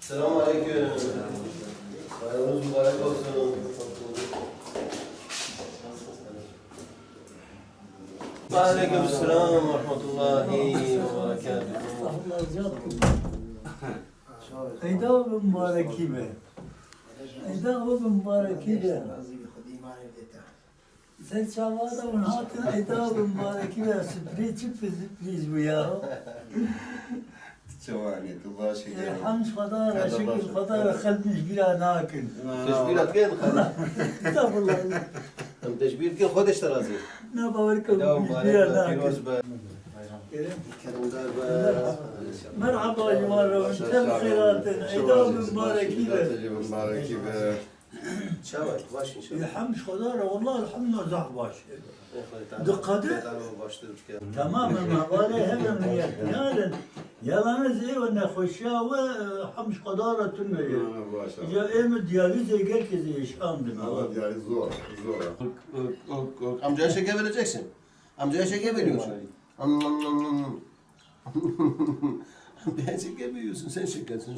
Selamun Aleyküm. Bayramınız mübarek olsun. Aleyküm selam ve rahmetullahi ve berekatuhu. Eyda mübareki be. Eyda mübareki be. Sen çavada mı hatın eyda mübareki be. Sürpriz bu ya. Çavani, Allah şeker. Hamz fadara, şekil fadara, kalbimiz bila nakin. Teşbirat gen khali. Estağfurullah. Hem teşbir gen خودش ترازی. Ne bavarikam Devam biz mübarek bila ve nakin. piroz be. Kerimdar be. Merhaba civarım. Tem khairatın. Eyda mübareki be. Çavaş, baş inşallah. Hamz fadara, vallahi elhamdülillah zahbaş. Dikkatle. Tamamen mahvale hemen yani yalanız eyvallah hoşya ve hamş kadaratun ya em diyalize herkese yaşamdım. Amcaya şeker vereceksin. Amcaya şeker veriyorsun. Amcaya şeker veriyorsun. Sen şekersin.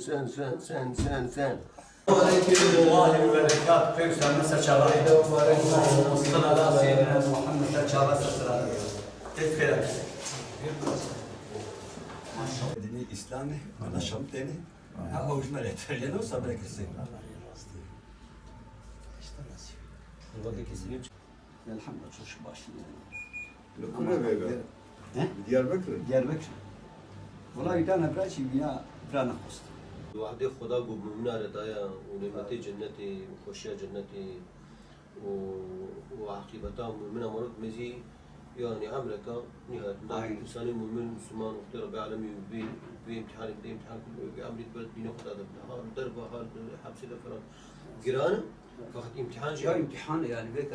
Sen. الله وبركاته في سنة سشارة وصلنا على سيدنا محمد سشارة سشارة كيف كده؟ Dini İslam'ı, anlaşam dini. Ama ucuna yeterli olsa belki sen. Elhamdülillah çok başlıyor. Diyarbakır. Valla bir tane bırak şimdi ya bırak kost. وحده خدا کو ممنا रहتا ہے ونعمت جنتی خوشیاں جنتی وعاقبتها مؤمنة مرض مزي يعني عملك نهاية إنسان مؤمن مسلمان وقت رب العالمين بامتحان كل عمل بلد دين خدا ده دربه هذا حبس فرن جيران فقط امتحان Ya imtihan yani belki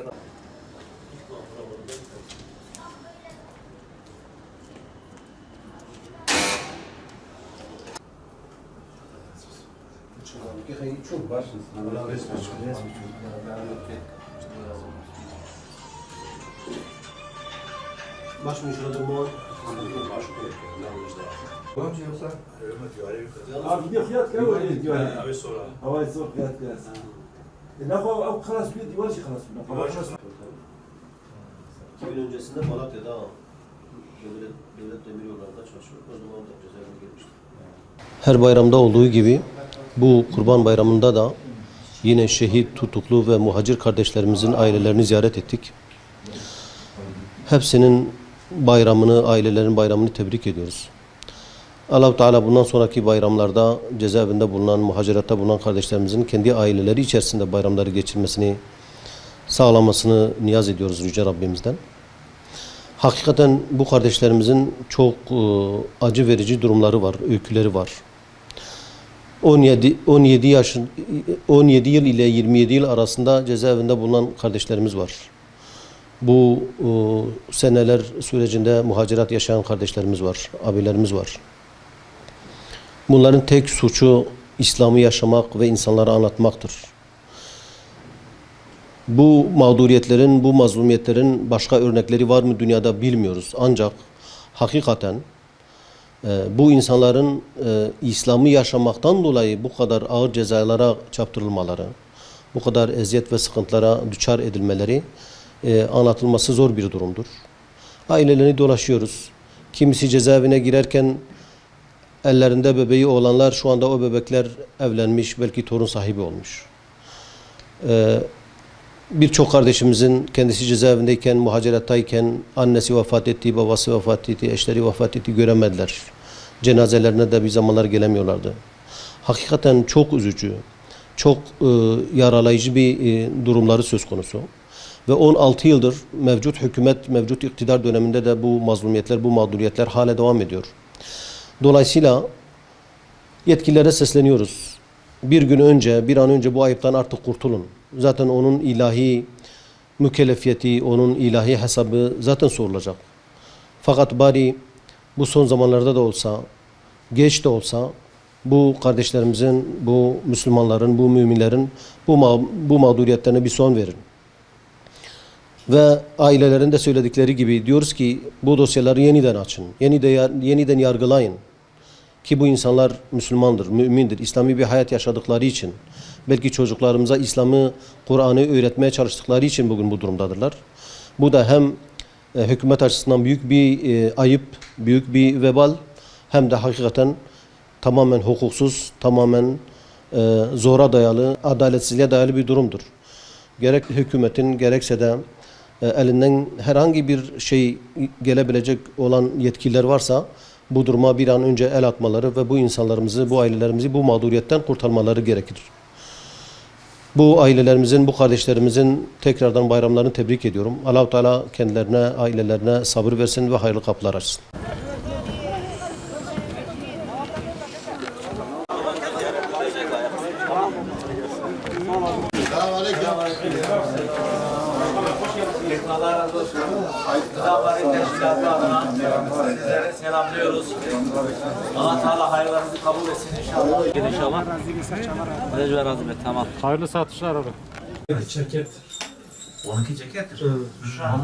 çok başsın. Allah resmi Baş mı şurada mı? Abi bir fiyat كم ولا ديواني؟ أبي صورة. أبي صورة فiyat كاس. ناخذ أو خلاص bir divan şey خلاص. 2 yıl öncesinde Malatya'da devlet demir yollarında çalışıyor. O zaman da cezaevine girmişti. Her bayramda olduğu gibi bu Kurban Bayramı'nda da yine şehit, tutuklu ve muhacir kardeşlerimizin ailelerini ziyaret ettik. Hepsinin bayramını, ailelerin bayramını tebrik ediyoruz. Allah-u Teala bundan sonraki bayramlarda cezaevinde bulunan, muhaciratta bulunan kardeşlerimizin kendi aileleri içerisinde bayramları geçirmesini sağlamasını niyaz ediyoruz Yüce Rabbimizden. Hakikaten bu kardeşlerimizin çok acı verici durumları var, öyküleri var. 17 yıl ile 27 yıl arasında cezaevinde bulunan kardeşlerimiz var. Bu seneler sürecinde muhacirat yaşayan kardeşlerimiz var, abilerimiz var. Bunların tek suçu İslam'ı yaşamak ve insanlara anlatmaktır. Bu mağduriyetlerin, bu mazlumiyetlerin başka örnekleri var mı dünyada bilmiyoruz. Ancak hakikaten bu insanların İslam'ı yaşamaktan dolayı bu kadar ağır cezalara çarptırılmaları, bu kadar eziyet ve sıkıntılara düçar edilmeleri anlatılması zor bir durumdur. Ailelerini dolaşıyoruz. Kimisi cezaevine girerken ellerinde bebeği olanlar şu anda o bebekler evlenmiş, belki torun sahibi olmuş. Birçok kardeşimizin kendisi cezaevindeyken, muhacirattayken annesi vefat etti, babası vefat etti, eşleri vefat etti, göremediler. Cenazelerine de bir zamanlar gelemiyorlardı. Hakikaten çok üzücü, çok yaralayıcı bir durumları söz konusu. Ve 16 yıldır mevcut hükümet, mevcut iktidar döneminde de bu mazlumiyetler, bu mağduriyetler hala devam ediyor. Dolayısıyla yetkililere sesleniyoruz. Bir an önce bu ayıptan artık kurtulun. Zaten onun ilahi mükellefiyeti, onun ilahi hesabı zaten sorulacak. Fakat bari bu son zamanlarda da olsa, geç de olsa bu kardeşlerimizin, bu Müslümanların, bu müminlerin bu mağduriyetlerine bir son verin. Ve ailelerin de söyledikleri gibi diyoruz ki bu dosyaları yeniden açın, yeniden yargılayın. Ki bu insanlar Müslümandır, mümindir, İslami bir hayat yaşadıkları için, belki çocuklarımıza İslam'ı, Kur'an'ı öğretmeye çalıştıkları için bugün bu durumdadırlar. Bu da hem hükümet açısından büyük bir ayıp, büyük bir vebal, hem de hakikaten tamamen hukuksuz, tamamen zora dayalı, adaletsizliğe dayalı bir durumdur. Gerek hükümetin gerekse de elinden herhangi bir şey gelebilecek olan yetkililer varsa bu duruma bir an önce el atmaları ve bu insanlarımızı, bu ailelerimizi bu mağduriyetten kurtarmaları gerekir. Bu ailelerimizin, bu kardeşlerimizin tekrardan bayramlarını tebrik ediyorum. Allah-u Teala kendilerine, ailelerine sabır versin ve hayırlı kapılar açsın. Allah razı olsun. Gıdavari Teşkilatı adına sizlere selamlıyoruz. Allah Teala hayırlarınızı kabul etsin inşallah. İnşallah. Recep razı be, tamam. Hayırlı satışlar abi. Onunki cekettir.